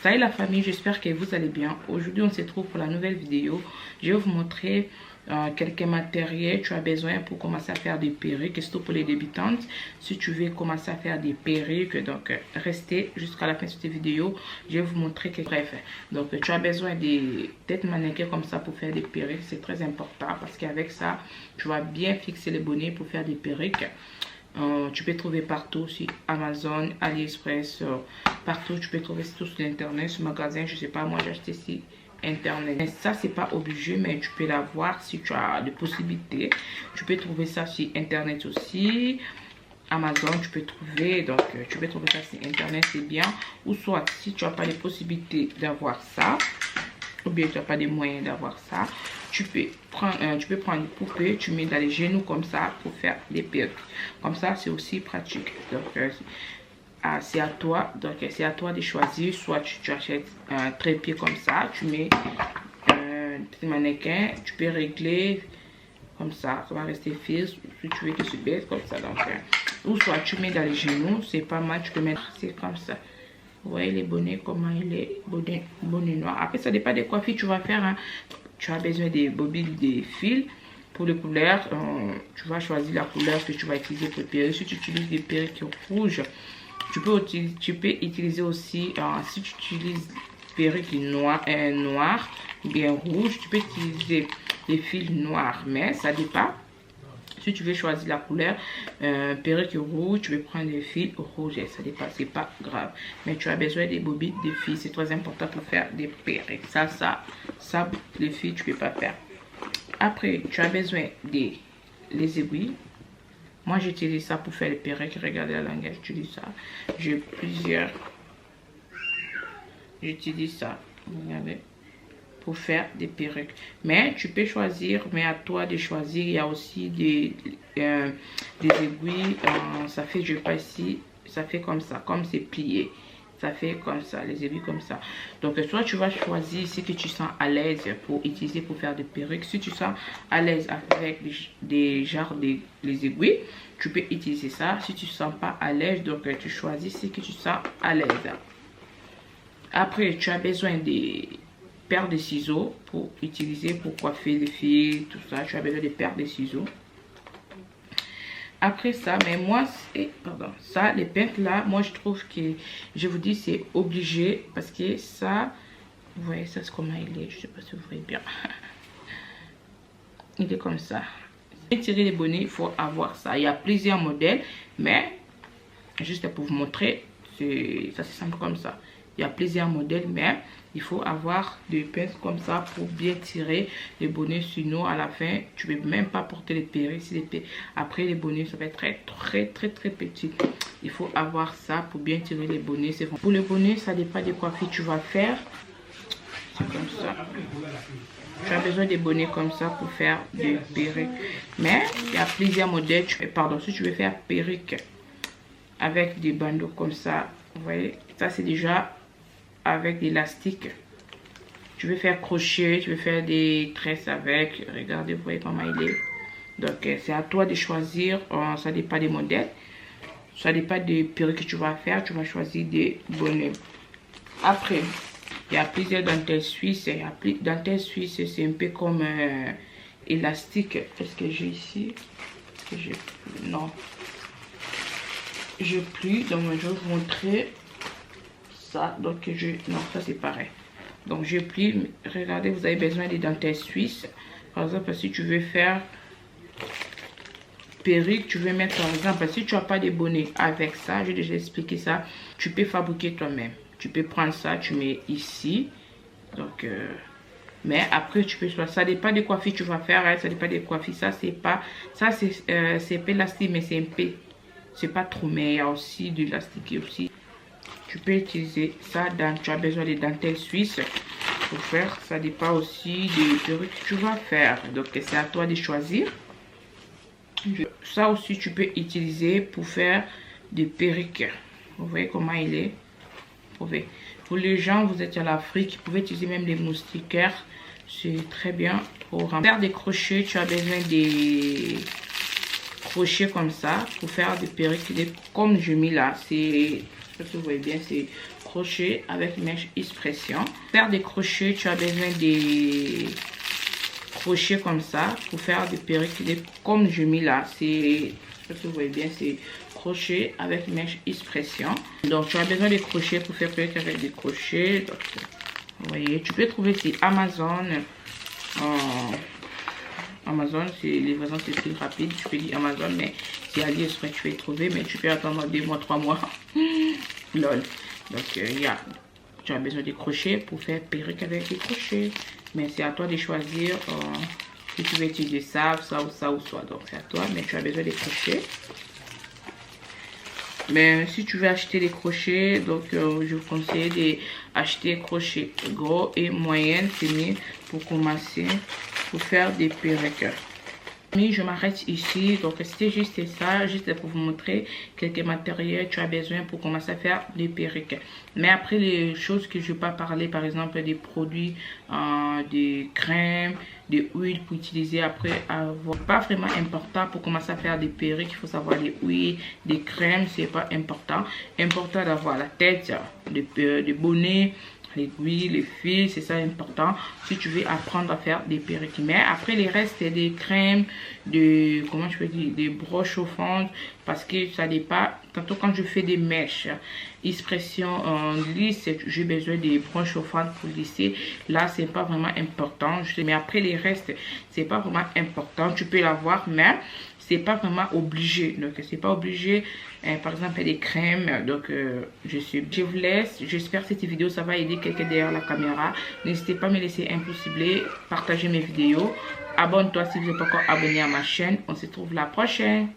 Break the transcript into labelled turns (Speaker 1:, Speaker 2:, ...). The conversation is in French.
Speaker 1: Salut la famille, j'espère que vous allez bien. Aujourd'hui on se retrouve pour la nouvelle vidéo. Je vais vous montrer quelques matériels que tu as besoin pour commencer à faire des perruques, surtout pour les débutantes. Si tu veux commencer à faire des perruques, donc restez jusqu'à la fin de cette vidéo. Je vais vous montrer que bref. Donc tu as besoin des têtes mannequins comme ça pour faire des perruques. C'est très important parce qu'avec ça, tu vas bien fixer les bonnets pour faire des perruques. Tu peux trouver partout sur Amazon, AliExpress, partout. Tu peux trouver tout sur internet, sur magasin, je sais pas, moi j'ai acheté sur internet. Mais ça c'est pas obligé, mais tu peux l'avoir si tu as des possibilités. Tu peux trouver ça sur internet aussi. Amazon, tu peux trouver, donc tu peux trouver ça sur internet, c'est bien. Ou soit si tu n'as pas les possibilités d'avoir ça, ou bien tu n'as pas les moyens d'avoir ça, tu peux prendre une poupée, tu mets dans les genoux comme ça pour faire des perruques. Comme ça, c'est aussi pratique. Donc, c'est à toi. Donc, c'est à toi de choisir. Soit tu achètes un trépied comme ça, tu mets un petit mannequin, tu peux régler comme ça va rester fixe. Si tu veux que se baisse comme ça, donc, ou soit tu mets dans les genoux, c'est pas mal. Tu peux mettre, c'est comme ça. Vous voyez les bonnets, comment il est, bonnet noir. Après, ça dépend des coiffures tu vas faire. Hein. Tu as besoin des bobines, des fils. Pour les couleurs, tu vas choisir la couleur que tu vas utiliser pour les perruques. Si tu utilises des perruques rouges, tu peux utiliser aussi, si tu utilises perruques noires, bien rouges, tu peux utiliser des fils noirs. Mais ça dépend. Si tu veux choisir la couleur perruque rouge, tu veux prendre des fils rouges. Ça dépend, c'est pas grave. Mais tu as besoin des bobines, des fils. C'est très important pour faire des perruques. Ça, les fils, tu peux pas faire. Après, tu as besoin des aiguilles. Moi, j'utilise ça pour faire les perruques. Regardez la langue, j'utilise ça. J'ai plusieurs. J'utilise ça. Regardez. Pour faire des perruques, mais tu peux choisir, mais à toi de choisir. Il y a aussi des aiguilles, ça fait, je sais pas ici, ça fait comme ça, comme c'est plié, ça fait comme ça, les aiguilles comme ça. Donc soit tu vas choisir ce que tu sens à l'aise pour utiliser pour faire des perruques. Si tu sens à l'aise avec des genres les aiguilles, tu peux utiliser ça. Si tu sens pas à l'aise, donc tu choisis ce que tu sens à l'aise. Après, tu as besoin des paire de ciseaux pour utiliser pour coiffer les filles, tout ça. Tu as besoin de paire de ciseaux. Après ça, mais moi, ça, les pinces là, moi je trouve que, je vous dis, c'est obligé parce que ça, vous voyez ça, c'est comment il est, je sais pas si vous voyez bien. Il est comme ça. Et tirer les bonnets, il faut avoir ça. Il y a plusieurs modèles, mais juste pour vous montrer, ça se semble comme ça. Il y a plusieurs modèles, mais il faut avoir des pinces comme ça pour bien tirer les bonnets. Sinon, à la fin, tu ne peux même pas porter les perruques. Après, les bonnets, ça va être très petit. Il faut avoir ça pour bien tirer les bonnets. Pour les bonnets, ça dépend de quoi tu vas faire. C'est comme ça. Tu as besoin des bonnets comme ça pour faire des perruques. Mais il y a plusieurs modèles. Si tu veux faire perruque avec des bandeaux comme ça, vous voyez, ça c'est déjà avec l'élastique. Tu veux faire crochet, tu veux faire des tresses avec. Regardez, vous voyez comment il est. Donc c'est à toi de choisir. Ça dépend des modèles, ça dépend des perruques que tu vas faire. Tu vas choisir des bonnets. Après, il y a plusieurs dentelles suisses. Dentelle suisse, c'est un peu comme élastique. Est-ce que j'ai ici? Non, j'ai plus. Donc je vais vous montrer ça. Donc non, ça c'est pareil. Donc je plie. Regardez, vous avez besoin des dentelles suisses. Par exemple, si tu veux faire perruque, tu veux mettre, par exemple, si tu n'as pas de bonnet avec ça, j'ai déjà expliqué ça, tu peux fabriquer toi-même. Tu peux prendre ça, tu mets ici. Donc mais après tu peux choisir. Ça dépend de coiffure tu vas faire, hein, ça dépend des coiffures. Ça c'est pas, ça c'est élastique, mais c'est un peu, c'est pas trop, mais il y a aussi de l'élastique aussi. Tu peux utiliser ça. Tu as besoin des dentelles suisses pour faire. Ça dépend aussi des perruques que tu vas faire. Donc c'est à toi de choisir. Ça aussi tu peux utiliser pour faire des perruques. Vous voyez comment il est. Pour les gens, vous êtes à l'Afrique, vous pouvez utiliser même des moustiquaires. C'est très bien. Pour faire des crochets, tu as besoin des crochets comme ça pour faire des perruques. Comme je mets là, c'est, je sais pas si vous voyez bien, c'est crochets avec mèche expression. Pour faire des crochets, tu as besoin des crochets comme ça pour faire des perruques comme je mis là. C'est, je sais pas si vous voyez bien, c'est crochet avec mèche expression. Donc tu as besoin des crochets pour faire perruque avec des crochets. Donc, vous voyez, tu peux trouver sur Amazon. Amazon, c'est livraison, c'est plus rapide. Tu peux dire Amazon, mais si AliExpress tu peux y trouver, mais tu peux attendre 2 mois, 3 mois. Lol. Donc tu as besoin de crochets pour faire perruque avec des crochets. Mais c'est à toi de choisir si tu veux utiliser ça ou ça ou soit. Donc c'est à toi, mais tu as besoin de crochets. Mais si tu veux acheter des crochets, donc je vous conseille d'acheter crochets gros et moyenne, c'est mieux pour commencer, pour faire des perruques. Mais je m'arrête ici, donc c'était juste ça, juste pour vous montrer quelques matériels que tu as besoin pour commencer à faire des perruques. Mais après les choses que je ne vais pas parler, par exemple des produits, des crèmes, des huiles pour utiliser après avoir, pas vraiment important pour commencer à faire des perruques. Il faut savoir les huiles, des crèmes, c'est pas important. Important d'avoir la tête, des bonnets, les huiles, les fils, c'est ça important si tu veux apprendre à faire des perruques. Mais après les restes, c'est des crèmes, comment je peux dire, des broches chauffantes, parce que ça dépend. Tantôt quand je fais des mèches expression lisse, j'ai besoin des broches chauffantes pour lisser. Là c'est pas vraiment important, mais après les restes c'est pas vraiment important. Tu peux l'avoir, mais c'est pas vraiment obligé. Donc c'est pas obligé. Par exemple des crèmes. Donc je vous laisse. J'espère que cette vidéo ça va aider quelqu'un derrière la caméra. N'hésitez pas à me laisser un pouce bleu, partager mes vidéos, abonne-toi si vous n'êtes pas encore abonné à ma chaîne. On se retrouve la prochaine.